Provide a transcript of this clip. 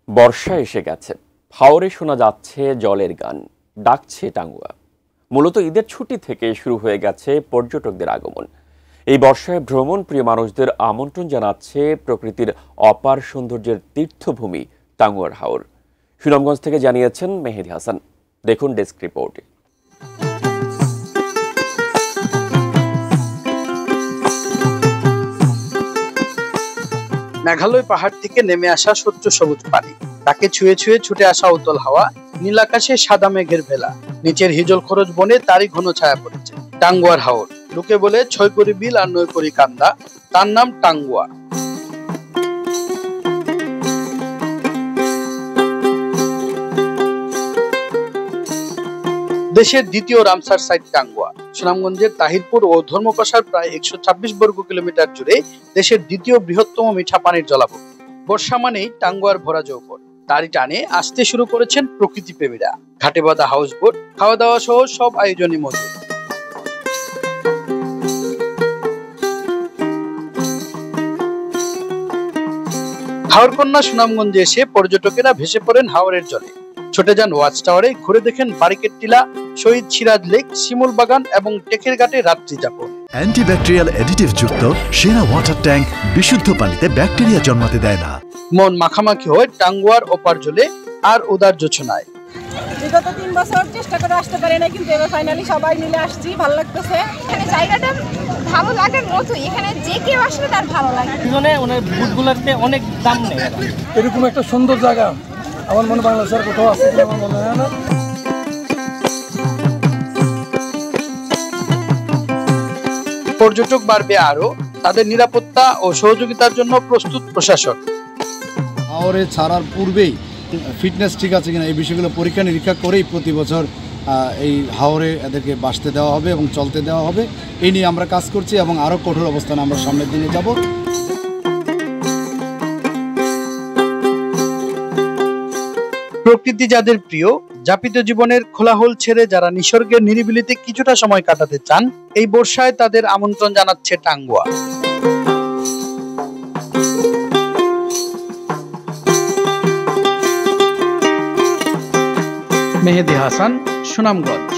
বর্ষা এসে গেছে, হাওরে শোনা যাচ্ছে জলের গান, ডাকছে টাঙ্গুয়া। মূলত ঈদের ছুটি থেকে শুরু হয়ে গেছে পর্যটকদের আগমন। এই বর্ষায় ভ্রমণ প্রিয় মানুষদের আমন্ত্রণ জানাচ্ছে প্রকৃতির অপার সৌন্দর্যের তীর্থভূমি টাঙ্গুয়ার হাওর। সুনামগঞ্জ থেকে জানিয়েছেন মেহেদি হাসান। দেখুন ডেস্ক রিপোর্টে। মেঘালয় পাহাড় থেকে নেমে আসা স্বচ্ছ সবুজ পানি, তাকে ছুঁয়ে ছুঁয়ে ছুটে আসা উতল হাওয়া, নীল আকাশে সাদা মেঘের ভেলা, নিচের হিজল খরচ বনে তারই ঘন ছায়া পড়েছে। টাঙ্গুয়ার হাওর, লোকে বলে ৬ করি বিল আর ৯ করি কান্দা, তার নাম টাঙ্গুয়া। দেশের দ্বিতীয় রামসার সাইট টাঙ্গুয়া। সুনামগঞ্জের তাহিরপুর ও ধর্মপাশার প্রায় ১২৬ বর্গ কিলোমিটার জুড়ে দেশের দ্বিতীয় বৃহত্তম মিঠা পানির জলাভূমি। বর্ষা মানেই টাঙ্গুয়ার ভরা যৌবন, তারই টানে আসতে শুরু করেছেন প্রকৃতি প্রেমীরা। ঘাটে বাঁধা হাউস বোট, খাওয়া দাওয়া সহ সব আয়োজনই মজুদ। হাওরকন্যা সুনামগঞ্জে এসে পর্যটকেরা ভেসে পড়েন হাওরের জলে, ছুটে যান ওয়াচ টাওয়ারে, ঘুরে দেখেন বারিকের টিলা, শহীদ সিরাজ লেক, শিমুল বাগান এবং টেকের ঘাটে রাত্রি যাপন। অ্যান্টিব্যাকটেরিয়াল অ্যাডিটিভ যুক্ত সেরা ওয়াটার ট্যাঙ্ক বিশুদ্ধ পানিতে ব্যাকটেরিয়া জন্মাতে দেয় না। মন মাখামাখি হয় টাঙ্গুয়ার ওপার জলে আর উদার জোছনায়। বিগত ৩ বছর চেষ্টা করে আসতে পারি না, কিন্তু এবার ফাইনালি সবাই মিলে আসছি, ভালো লাগতেছে। এখানে জায়গাটা ভালো লাগার মতোই, এখানে যে কেউ আসলে তার ভালো লাগে। পিছনে ওনার বুটগুলোতে অনেক দাম নেই। এরকম একটা সুন্দর জায়গা আমার মনে বাংলাদেশের কোথাও আছে কিনা আমার মনে হয় না। পর্যটক বাড়বে আরো, তাদের নিরাপত্তা ও সহযোগিতার জন্য প্রস্তুত প্রশাসন। হাওরে ছাড়ার পূর্বেই ফিটনেস ঠিক আছে কিনা এই বিষয়গুলো পরীক্ষা নিরীক্ষা করেই প্রতি বছর এই হাওরে এদেরকে বাসতে দেওয়া হবে এবং চলতে দেওয়া হবে। এই নিয়ে আমরা কাজ করছি এবং আরও কঠোর অবস্থানে আমরা সামনের দিনে যাব। প্রকৃতি যাদের প্রিয়, যাপিত জীবনের খোলাহল ছেড়ে যারা নিসর্গের নিরিবিলিতে কিছুটা সময় কাটাতে চান, এই বর্ষায় তাদের আমন্ত্রণ জানাচ্ছে টাঙ্গুয়া। মেহেদি হাসান, সুনামগঞ্জ।